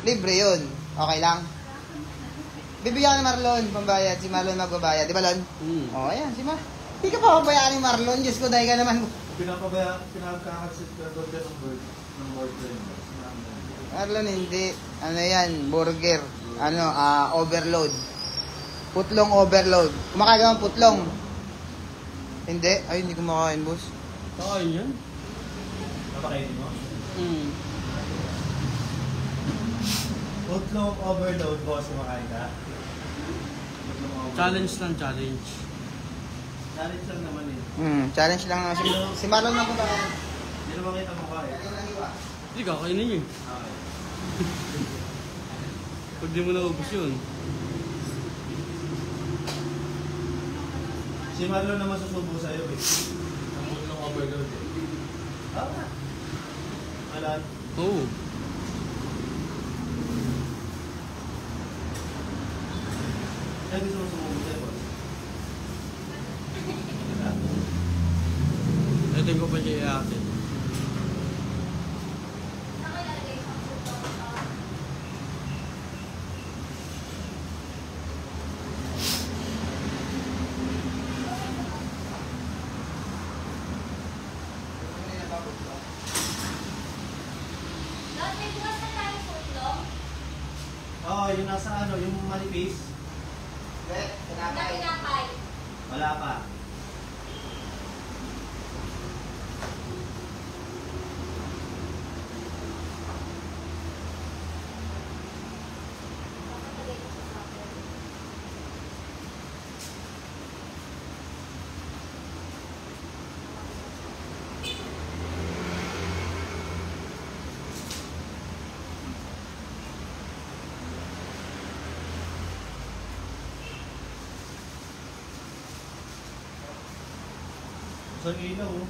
Libre yun. Okay lang. Bibigyan ni Marlon pambayad. Si Marlon magbabayad. Di ba, Lon? O, ayan. Si Marlon. Hindi ka pa pabayaan ni Marlon. Diyos ko, dahil ka naman. Pinagkakatsit ka doon ka ng boyfriend. Marlon, hindi. Ano yan? Burger. Ano, overload. Putlong overload. Kumakain ka ng putlong? Hindi. Ay, hindi kumakain, boss. Kakain yan? Napakainin mo? Putlong overload, boss, kumakain ka? Challenge lang, challenge. Challenge lang naman eh. Challenge lang. Si Marlon lang kumakain. Hindi naman kita mukha eh. Hindi, kakainin yun. Okay. Pag di mo naubos yun. Si Marlon naman susubo sa'yo eh. Ang putlong overload eh. Ah, alam. Oo. Kaya gusto mo sumubo sa'yo, boss? Ito ko pa siya i-atin. Oo, yung nasa ano, yung manipis. Wala pa. Sa ilaw, oh.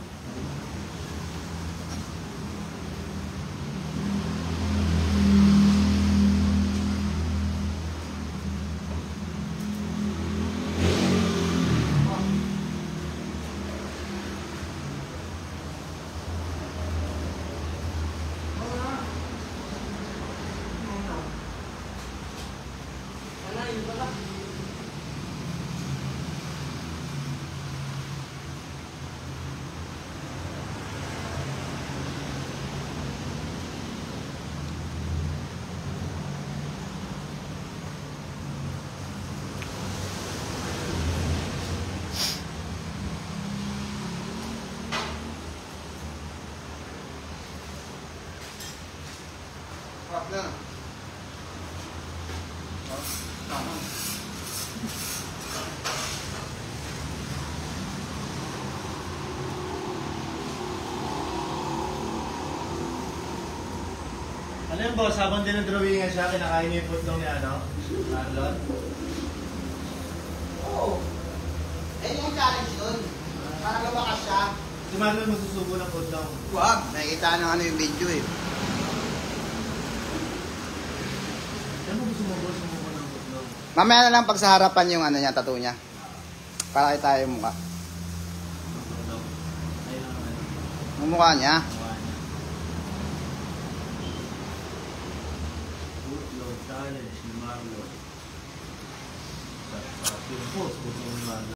Problem. Tama. Ano yung boss, habang dinodrawingan siya, kinakain niya yung putlong ni ano? Marlon? Oo. Eh, yung challenge nun. Para lumakas siya. Si Marlon magsusubo ng putlong. Wag. Nakikita ng ano yung video eh. Ano mo gusto mo boss, sumubo ng putlong? Mamaya na lang pag sa harapan yung ano niya, tattoo niya. Para kita yung mukha. Putlong. Ayun ang ano. Yung mukha niya. Putlong challenge ni Marlon. Sa post, putlong ni Marlon.